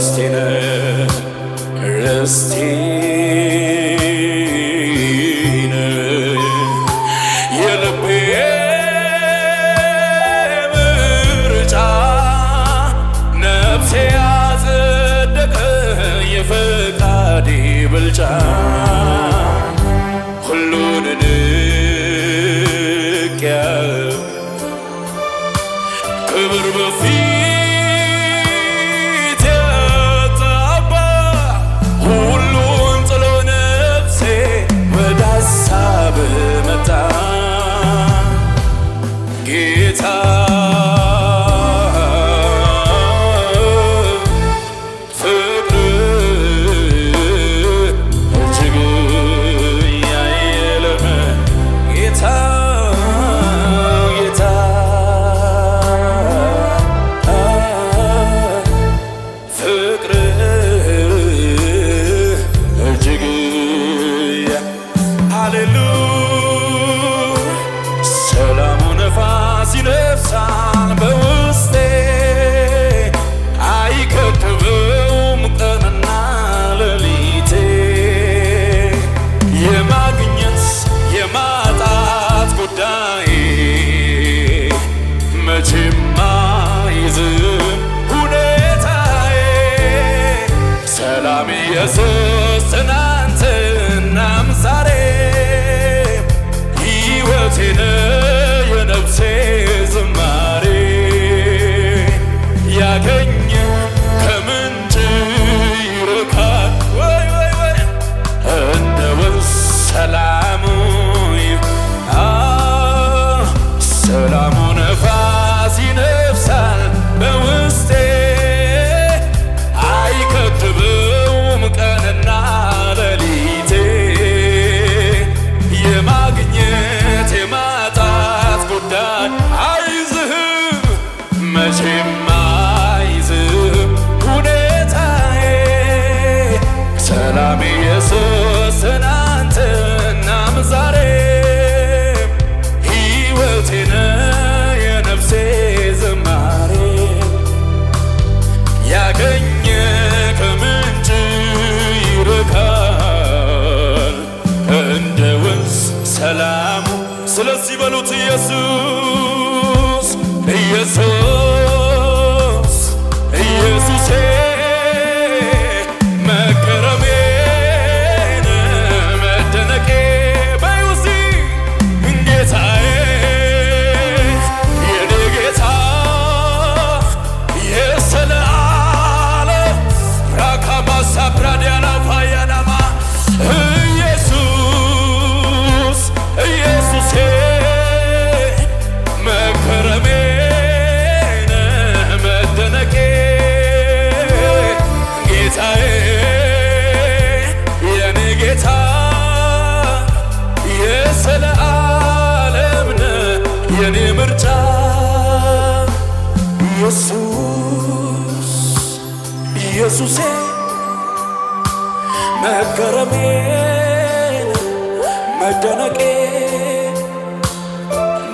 ርስቴ ነህ የልቤ ምርጫ ነፍሴ ያጸደቀ የፈቃዴ ብልጫ ሁሉን ንቄያለሁ ክብር በፊት የጠባ ሁሉን ጥሎ ነፍሴ ወደ ሀሳብህ መጣ ጌታ ኢየሱስ ትናንትናም ዛሬ ሕይወቴ ነህ የነፍሴ ዝማሬ ያገኘ ከምንጭ ይርካል እንደ ወንዝ ሰላሙ ሰላሙ ነፋስ ይነፍሳል በውስጤ አይከብድም ቀንና ሌሊቴ የማግኘት የማጣት ጉዳይ አይዝህም መቼም አይዝህም ሁኔታዬ ሰላም ኢየሱስ ትናንትናም ዛሬ ሕይወቴ ነህ የነፍሴ ዝማሬ ያገኘ ከምንጭ ይርካል እንደ ወንዝ ሰላሙ ስለዚህ በሉት ኢየሱስ ኢየሱስ ኢየሱሴ መገረሜ መደነቄ በይውሲ ጌታዬ የኔ ጌታ የሰለዓለም ራካባሳ ፕራዲያና ፋያናማ ኢየሱስ ኢየሱሴ መገረሜ መደነቄ ጌታዬ የኔ ጌታ የሰለዓለም ነህ የኔ ምርጫ ኢየሱስ ኢየሱሴ መገረሜ መደነቄ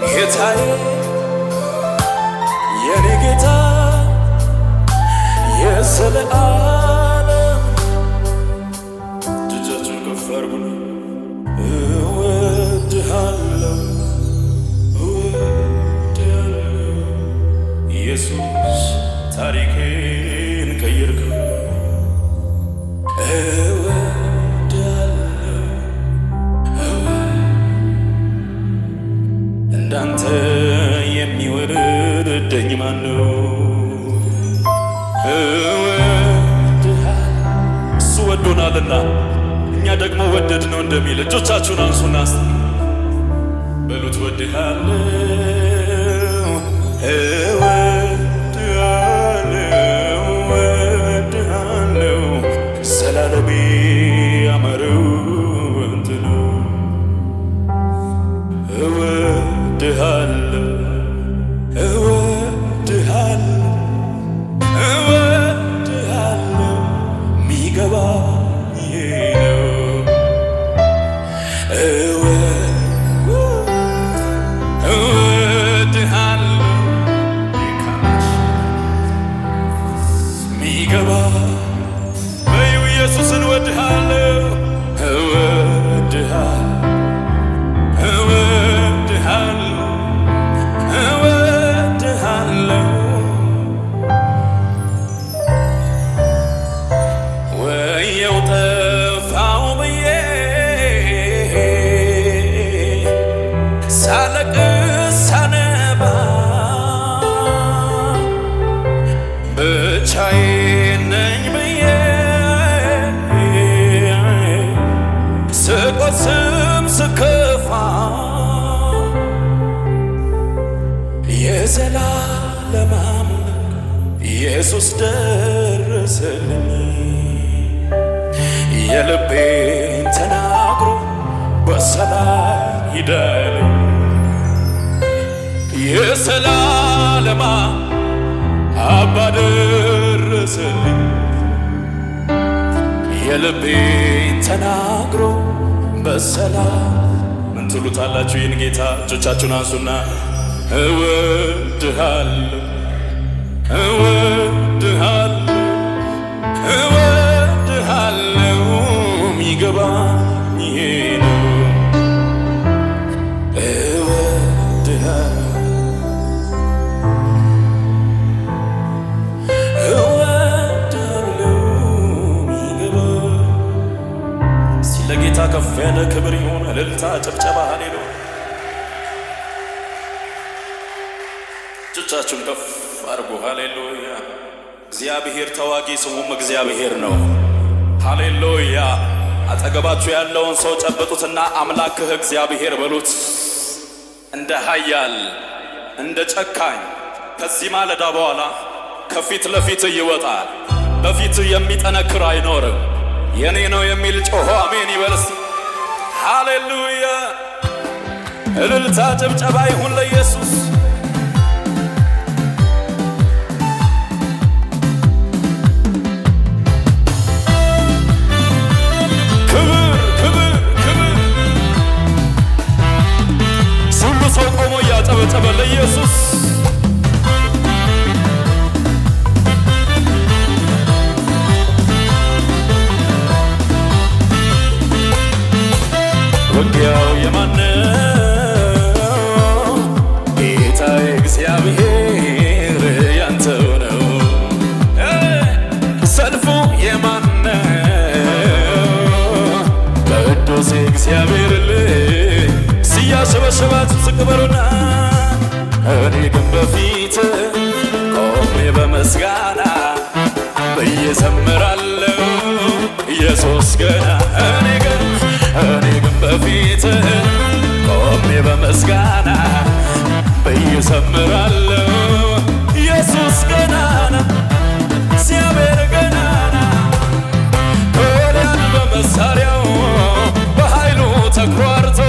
ጌታዬ የኔ ጌታ የዘለዓለም እጆቻችሁን ከፍ አድርጉ እወድሃለሁ እወድሃለሁ ኢየሱስ ታሪኬን ቀየርከው እንዳንተ የሚወደኝ ማነው? እሱ ወዶናልና እኛ ደግሞ ወደድ ነው እንደሚል እጆቻችሁን አንሱና በሉት ወድሃለሁ እወድሃለሁ ዘላለሜ ያማረው አንተ ነው እወድሃለሁ እወድሃለሁ እወድሃለሁ ሚገባኝ ነው እወድሃለሁ ሚገባ በዩ ኢየሱስን እወድሃለሁ እወድሃለሁ እወድሃለሁ ወየው ጠፋው ብዬ ሳለቅስ ሳነባ ብቻዬን ነኝ ብዬ ስቆስም ስከፋ የዘላለም አምላክ ኢየሱስ ደረሰልኝ የልቤን ተናግሮ በሰላም ሂዳለኝ የዘላለም አባ ደረሰልኝ የልቤን ተናግሮ በሰላም ምን ትሉታላችሁ? ይህን ጌታ እጆቻችሁን አንሱና እወድሃለሁ እወድሃለሁ እወድሃለሁ ሚገባኝ ይሄ ነው እወድሃለሁ እወድሃለሁ ሚገባኝ። እስቲ ለጌታ ከፍ ያለ ክብር ይሁን፣ እልልታ፣ ጭብጨባ፣ ሃሌሉያ። እጆቻችሁን ከፍ አድርጉ። ሃሌሉያ። እግዚአብሔር ተዋጊ ስሙም እግዚአብሔር ነው። ሃሌሉያ። አጠገባችሁ ያለውን ሰው ጨብጡትና አምላክህ እግዚአብሔር በሉት። እንደ ኃያል እንደ ጨካኝ ከዚህ ማለዳ በኋላ ከፊት ለፊት ይወጣል። በፊት የሚጠነክር አይኖርም። የኔ ነው የሚል ጮሆ አሜን ይበልስ። ሃሌሉያ። እልልታ ጭብጨባ ይሁን ለኢየሱስ። ሰው ቆሞ እያጨበጨበ ለኢየሱስ ውጊያው የማነው? ጌታዬ እግዚአብሔር ያንተው ነው። ሰልፉ የማነው? ቅዱስ እግዚአብሔር ሲያሸበሸባችሁ ዝቅ በሉና እኔ ግን በፊት ቆሜ በመስጋና ብዬ ዘምራለሁ ኢየሱስ ገና እኔ ግን በፊት ቆሜ በመስጋና ብዬ ዘምራለሁ ኢየሱስ ገናና እግዚአብሔር ገናና ጎልያድ በመሳሪያው በኃይሉ ተኩራርቶ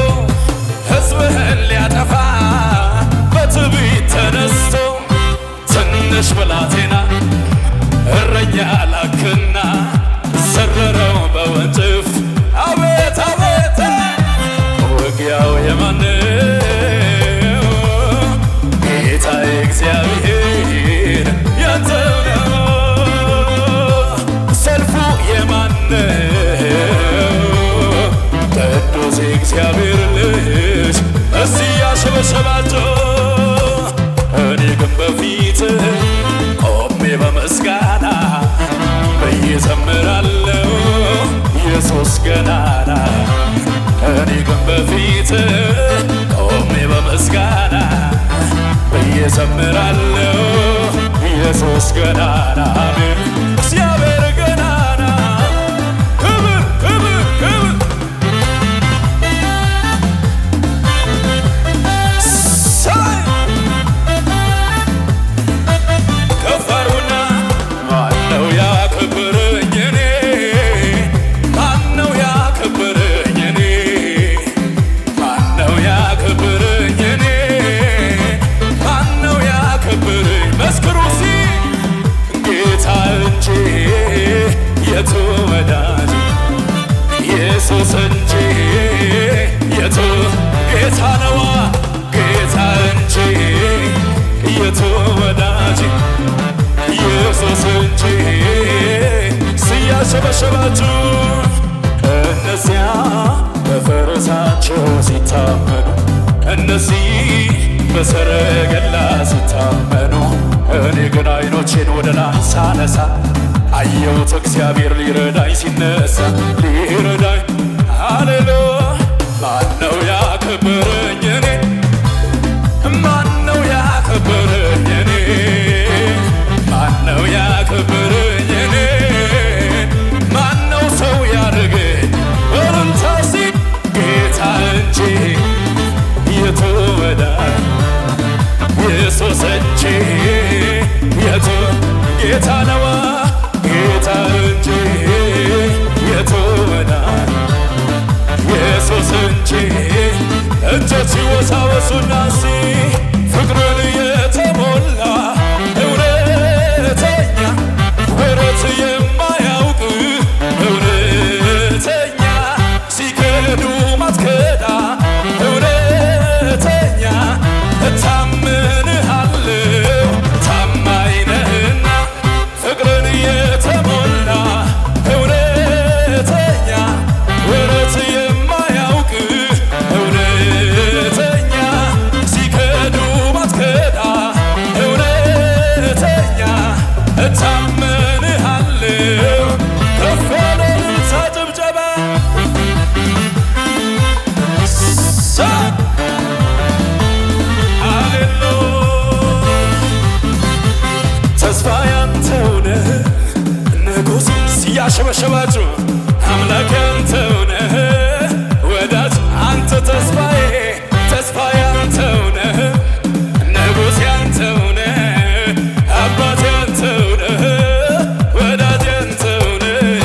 ሕዝብህን ሊያጠፋ በትዕቢት ተነስቶ ትንሽ ብላቴና እረኛ ላክና ዘረረው በወንጭፍ። አቤት አቤት ውጊያው የማነው? ጌታዬ እግዚአብሔር ያንተው ነው። ሰልፉ የማነው? ቅዱስ እግዚአብሔር ልጅ እስቲ ያሸበሸባቸው እኔ ግን በፊት ቆሜ በመስጋና ብዬ ዘምራለሁ ኢየሱስ ገናና እኔ ግን በፊት ቆሜ በመስጋና ብዬ ዘምራለሁ ኢየሱስ ገናና እግዚአብሔር ገናና ክብር ክብር ክብር መስክሩ ሲ ጌታ እንጂ እያሸበሸባችሁ እነዚያ በፈረሳቸው ሲታመኑ እነዚህ በሰረገላ ሲታመኑ እኔ ግን አይኖቼን ወደ ላይ ሳነሳ አየሁት እግዚአብሔር ሊረዳኝ ሲነሳ ሊረዳኝ ሃሌሉያ ማነው ያከበረኝ እኔ ማነው ያከበረኝ እኔ ማነው ያከበረኝ እኔ ማነው ሰው ያደረገኝ በልንታሲ ጌታ እንጂ የቱ ወዳጅ ኢየሱስ እንጂ የቱ ጌታ ነዋ ጌታ እንጂ የቱ ወዳጅ ኢየሱስ እንጂ እጆች ይወሳወሱና ፍቅርን የተሞላ እውነተኛ ወረት የማያውቅ እውነተኛ ሲከዱ ማትከዳ እውነተኛ እታምንሃለሁ ታማኝ ነህና ፍቅርን የተሞላ እውነተኛ ወረት የማያውቅ እውነተኛ ሲከዱ ማትከዳ እውነተኛ እታምንሃለሁ ከፍ ያለ እልልታ ጭብጨባ ተስፋ ያንተው ነህ ንጉሥ ሲያሸበሸባችሁ አምላክ ያንተው ነህ ወዳጅ አንተ ተስፋዬ ተስፋ ያንተው ነህ ንጉሥ ያንተው ነህ አባት ያንተው ነህ ወዳጅ ያንተው ነህ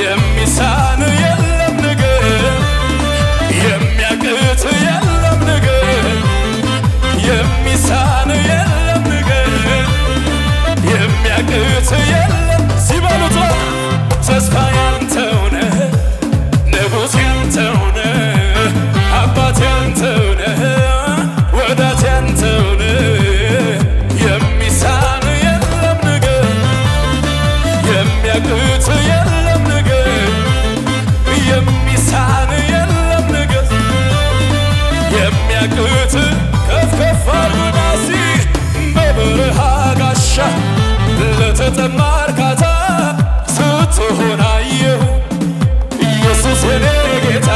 የሚሳን የለም ነገር የሚያቅት የለም ነገር የሚሳን የለም ነገር የሚያቅት የለም ሲበሉት ተስፋ ያንተው ነህ ንጉሥ ያንተው ነህ አባት ያንተው ነህ ወዳጅ ያንተው ነህ የሚሳን የለም ነገር የሚያቅት የለም ነገር የሚሳን የለም ነገር የሚያቅት ከፍ ከፍ አድርጉና በበረሃ ጋሻ ለተጠማ እርካታ ስትሆን አየሁ ኢየሱስ የኔ ጌታ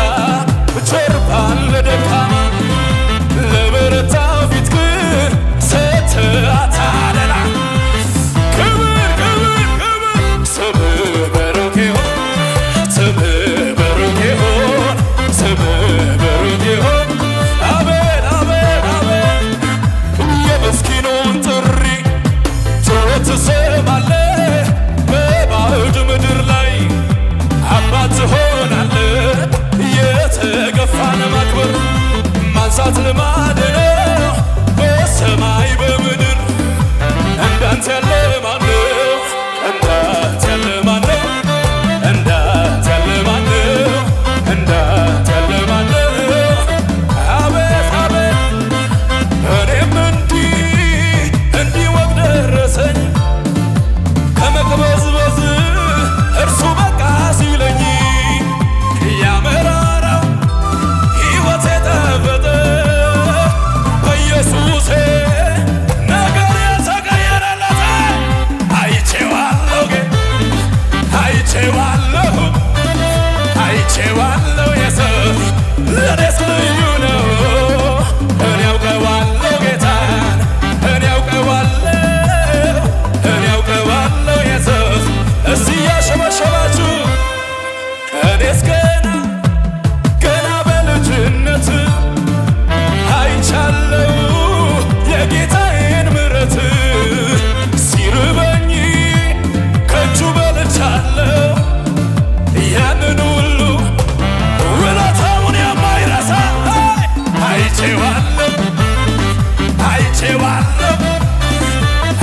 ጀርባን ለደካማ ለበረታው ፊትህን ሰጥተህ አታደላ ክብር ክብር ክብር ስምህ ብሩክ ይሁን ስምህ ብሩክ ይሁን ስምህ ብሩክ ይሁን አሜን አሜን አሜን የምስኪኑን ጥሪ ትሰማለህ በባዕድ ምድር ላይ አባት ትሆናለህ የተገፋን ማክበር ማንሳት ልማድ ነው በሰማይ በምድር እንዳንተ ያለ ማነው እንዳንተ ያለ ማነው እንዳንተ ያለ ማነው እንዳንተ ያለ ማነው አቤት አቤት እኔም እንዲህ ወግ ደረሰኝ ከመቅበዝበዝ እርሱ በቃ ሲለኝ ያመራራው ሕይወት የጠበጠ በኢየሱሴ ነገር የተቀየረለት አይቼዋለሁ አይቼዋለሁ አይቼዋለሁ ኢየሱስ ለኔስ ልዩ ነው እኔ ያውቀዋለሁ ጌታን እኔ ያውቀዋለሁ ኢየሱስ እስቲ ያሸበሸባችሁ እኔስ ገና በልጅነት አይቻለሁ የጌታዬን ምሕረት ሲርበኝ ከእጁ በልቻለሁ ያንን ሁሉ ውለታውን የማይረሳ አይቼዋለሁ አይቼዋለሁ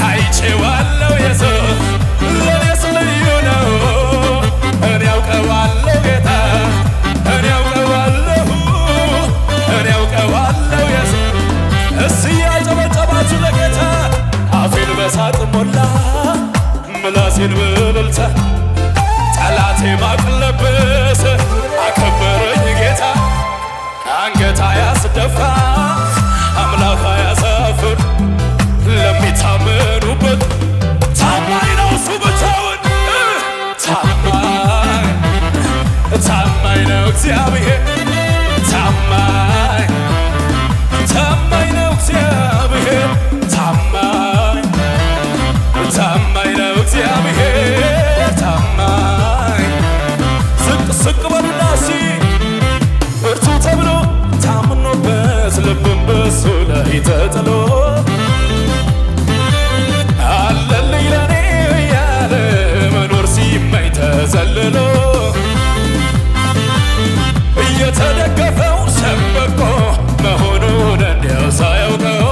አይቼዋለሁ ኢየሱስ ለኔስ ልዩ ነው እኔ ያውቀዋለሁ ጌታ እኔ ያውቀዋለሁ ኢየሱስ እስቲ ያጨበጨባችሁ ለጌታ አፌን በሳቅ ሞላ ምላሴን በእልልታ ጠላቴ ማቅ ለበሰ አከበረኝ ጌታ አንገት አያስደፋ አምላክ አያሳፍር ለሚታመኑበት ታማኝ ነው እሱ ብቻውን ታማኝ ነው እግዚአብሔር ታማኝ ነው እግዚአብሔር ታማኝ ነው እግዚአብሔር ታማኝ ስቅ በሉና እርሱ ተብሎ ታምኖበት ልብን በሱ ላይ ተጥሎ አለልኝ ለኔ ያለ መኖር ሲመኝ ተዘልሎ እየተደገፈው ሸምበቆ መሆኑን እንዲያው ሳያውቀው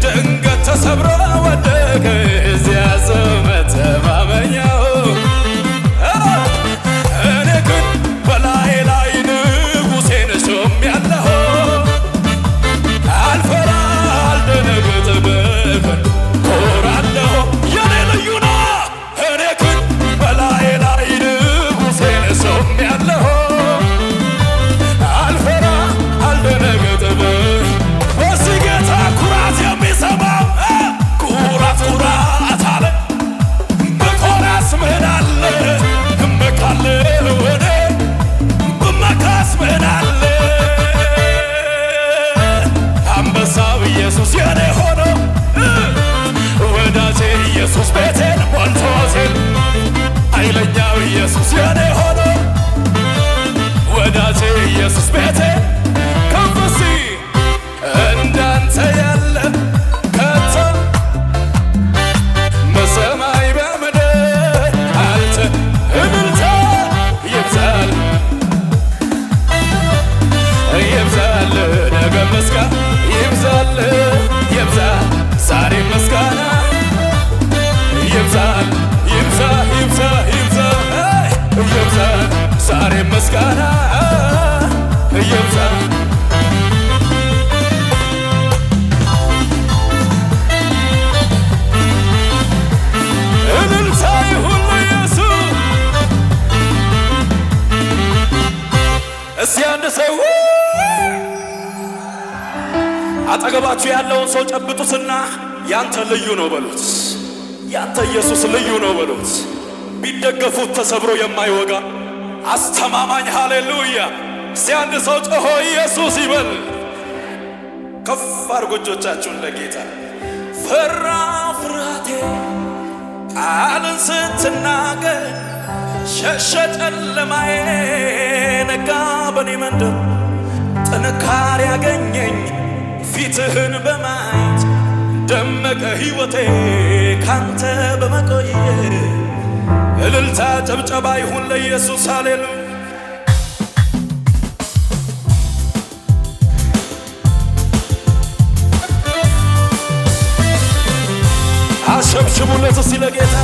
ድንገት ተሰብሮ ወደቀ እዚያ ሰው መተማመኛው እኔ ግን በላይ ላይ ንጉሴን ሾሜያለሁ አልፈራ አልደነግጥም ኮራለሁ የኔ ልዩ ነው እኔ ግን በላይ ላይ ንጉሴን ሾሜያለሁ አልፈራ አልደነግጥም በዚህ ጌታ ኩራት የሚሰማው ኩራት አለ ብኮራስ ምን አለ እመካለሁ እኔ ብመካስ ምን አለ አንበሳው ኢየሱስ የኔ ሆኖ ወዳጄ ኢየሱስ ቤቴን ሞልቶቴል ኃይለኛው ኢየሱስ የኔ ሆኖ ወዳጄ ኢየሱስ ቤቴን ከፍ ሲል እንዳንተ ያለ ከቶ በሰማይ በምድር አንተ እልልታ ይብዛል ነገ ምስጋና ይብዛል ዛሬ ምስጋና ይብዛል ዛሬ ምስጋና ይብዛል እልልታ ይሁን ለኢየሱስ እስቲ አንድ ሰው አጠገባችሁ ያለውን ሰው ጨብጡትና ያንተ ልዩ ነው በሉት ያንተ ኢየሱስ ልዩ ነው በሉት ቢደገፉት ተሰብሮ የማይወጋ አስተማማኝ ሃሌሉያ እስቲ አንድ ሰው ጮሆ ኢየሱስ ይበል ከፍ አድርጉ እጆቻችሁን ለጌታ ፈራ ፍርሃቴ ቃልን ስትናገር ሸሸ ጨለማዬ ነጋ በኔ መንደር ጥንካሬ ያገኘኝ ፊትህን በማየት ደመቀ ሕይወቴ ካንተ በመቆየት እልልታ ጨብጨባ ይሁን ለኢየሱስ ሃሌሉያ አሸብሽቡለት እስቲ ለጌታ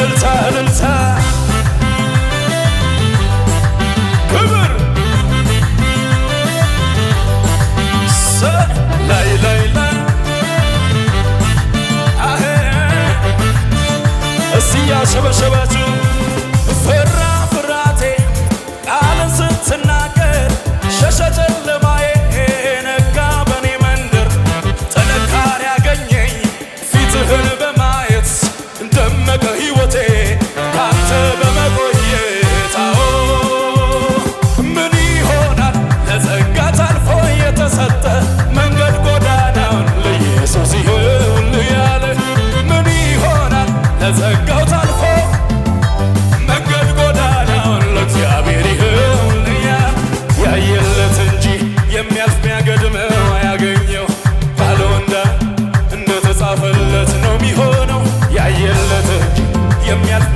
እልልታ ክብር ላይ እስቲ ያሸበሸባችሁ ፈራ ፍርሃቴ ቃልን ስትናገር ሸሸ ጨለማዬ ነጋ በኔ መንደር ጥንካሬ ያገኘኝ ፊትህን በማየት ደመቀ ሕይወቴ ካንተ በመቆየት ምን ይሆናል ለጸጋ ታልፎ የተሰጠ መንገድ ጎዳናውን ለኢየሱስ ይሁን ያለ ምን ይሆናል ለጸጋው ታልፎ መንገድ ጎዳናውን ለእግዚአብሔር ይሁን ያለ ያየለት እንጂ የሚያልፍ ሚያገድመው አያገኘው ባለው እንደተጻፈለት ነው የሚሆነው ያየለት እንጂ የሚያልፍ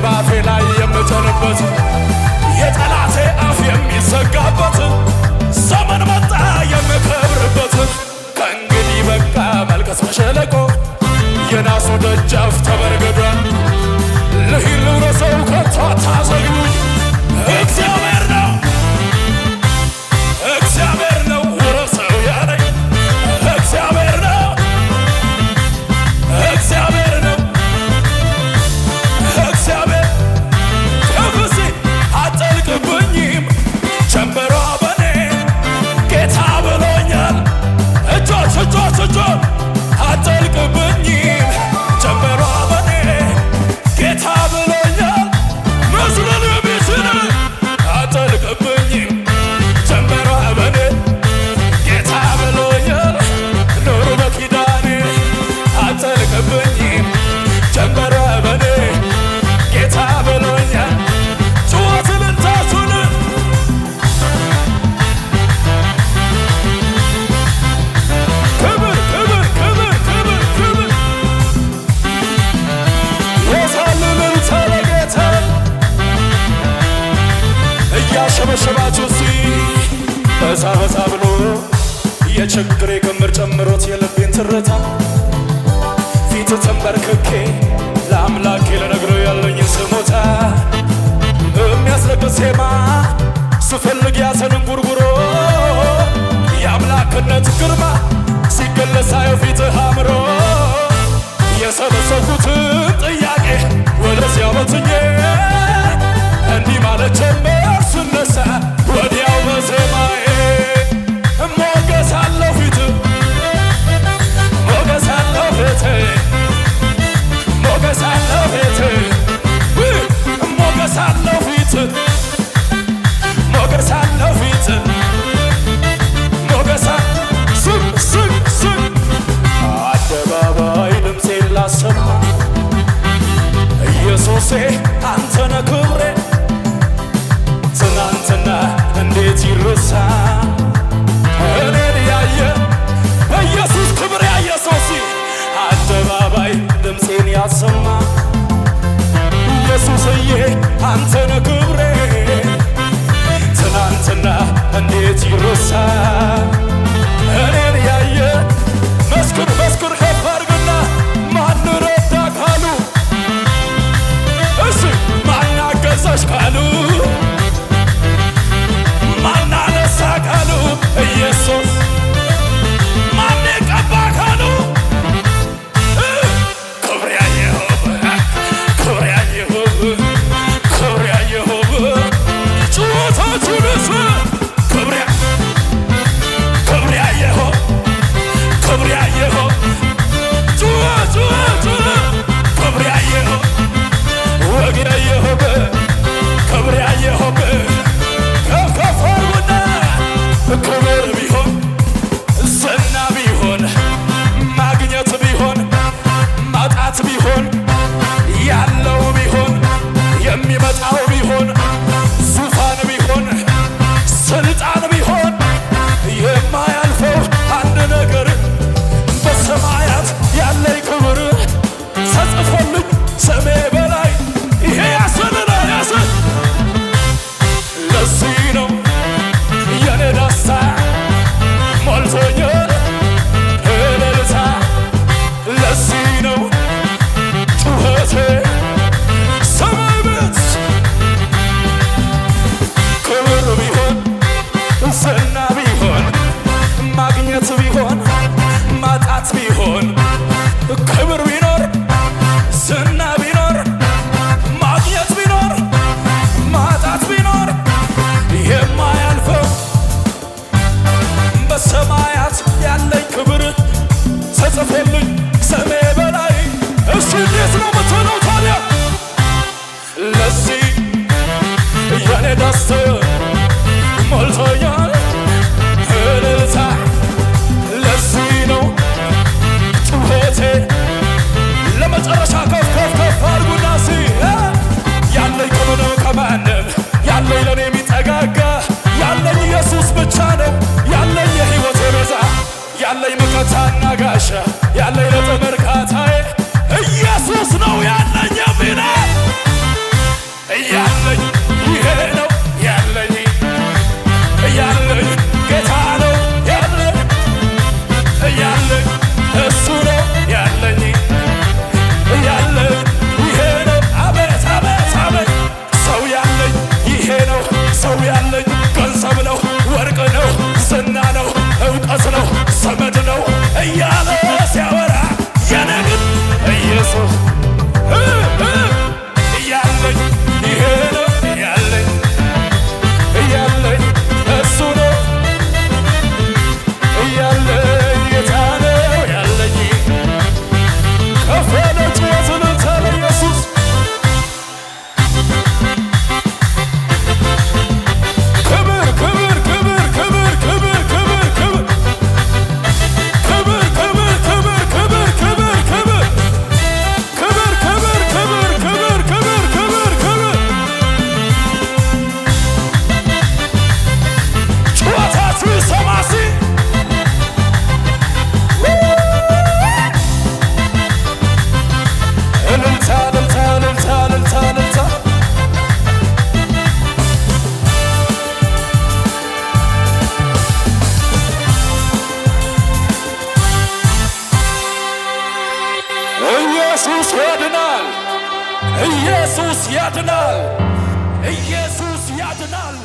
ባፌ ላይ የምጭንበት የጠላቴ አፍ የሚዘጋበት ዘመን መጣ የምከብርበት ከእንግዲህ በቃ መልቀስ በሸለቆ የናሱ ደጃፍ ተበርግዷል። ልሂድ ልውረሰው ከቶ አታዘግዩኝ። እግዚአብሔር ነው እግዚአብሔር ነው ውረሰው ያለኝ እግዚአብሔር ነው እግዚአብሔር ነው እግዚአብሔር ከፍሲ አጠልቅብኝም ጀንበሯ በኔ ጌታ ብሎኛል። እጆች እጆች እጆች አጠልቅብኝም ጀንበሯ በኔ ጌታ ብሎኛል። መስለን ቢስነ አጠልቅብኝም ጀንበሯ በኔ ጌታ ብሎኛል። ኑሩ በኪዳኔ አጠልቅብኝም ጀንበሯ በኔ ጌታ ብሎኛል። ጩኸትን ታሱን ክብር ክብር ክብር ክብር ክብር የሳልልን ተለጌታ እያሸበሸባችሁ ሲ በዛ በዛ ብሎ የችግሬ ክምር ጨምሮት የልቤን ትርታ ፊት ተንበርክኬ ለአምላኬ ልነግረው ያለኝን ስሞታ የሚያስለቅስ ዜማ ስፈልግ ያሰንን ጉርጉሮ የአምላክነት ግርማ ሲገለጽ ሳየው ፊትህ አምሮ የሰበሰብኩትን ጥያቄ ወደዚያው በትኜ እንዲህ ማለት ጀመር ስነሳ ወዲያው በዜማዬ ሞገስ አለው ፊትህ ሞገስ አለው ፊትህ ሞገስ አለው ፊትህ ሞገስ አለው ፊትህ ሞገስ አለው ፊትህ ሞገስ ስም ስም ስም አደባባይ ድምፄን ላሰማ ኢየሱሴ አንተነ ክብሬ ትናንትና እንዴት ይረሳ እኔን ያየ በኢየሱስ ክብር ያየ ሰው ሲ አደባባይ ድምፄን ያሰማ ኢየሱስዬ አንተነ ክብሬ ትናንትና እንዴት ይረሳ እኔን ያየ መስክር መስክር ከፍ አድርግና ማን ረዳ ካሉ እሺ ማን አገዘሽ ካሉ ማን አነሳ ካሉ ኢየሱስ ማን ቀባ ካሉ ክብር ያየኸው ክብር ያየኸው ክብር ያየኸው ጩኸታችሁንስ ክብር ያየኸው ክብር ያየኸው ጩኸት ጩኸት ክብር ያየኸው ወግ ያየኸው ክብር ያየኸው ከፍ አድርጉና ክብር ቢሆን ዝና ቢሆን ማግኘት ቢሆን ማጣት ቢሆን ያለው ቢሆን የሚመጣው ቢሆን ዙፋን ቢሆን ስልጣን ቢሆን የማያልፈው አንድ ነገር በሰማያት ያለኝ ክብር ተጽፎልኝ ስሜ በላይ ይሄ ያስንላል ያስን ለዚህ ነው የኔ ደስታ ሞልቶኛል እልልታ ለዚህ ነው ጩኸቴ ሰማይ ቤት ክብር ቢሆን ዝና ቢሆን ማግኘት ቢሆን ማጣት ቢሆን ክብር ቢኖር ዝና ቢኖር ማግኘት ቢኖር ማጣት ቢኖር የማያልፈው በሰማያት ያለኝ ክብር ተጽፎልኝ ስሜ በላይ እሱ እንዴት ነው ምትለው ታዲያ ለዚህ የኔ ደስታ ሞልቶኛል እልልታ ለዚህ ነው ጩኸቴ ለመጨረሻ ከፍ ከፍ ከፍ አድርጉና ሲ ያለኝ ከምንም ከማንም ያለኝ ለኔ የሚጠጋጋ ያለኝ ኢየሱስ ብቻ ነው ያለኝ የሕይወቴ ቤዛ ያለኝ መከታና ጋሻ ያለኝ ለተመርካታዬ ኢየሱስ ነው ያለኝ የሚል ኢየሱስ ያድናል። ኢየሱስ ያድናል።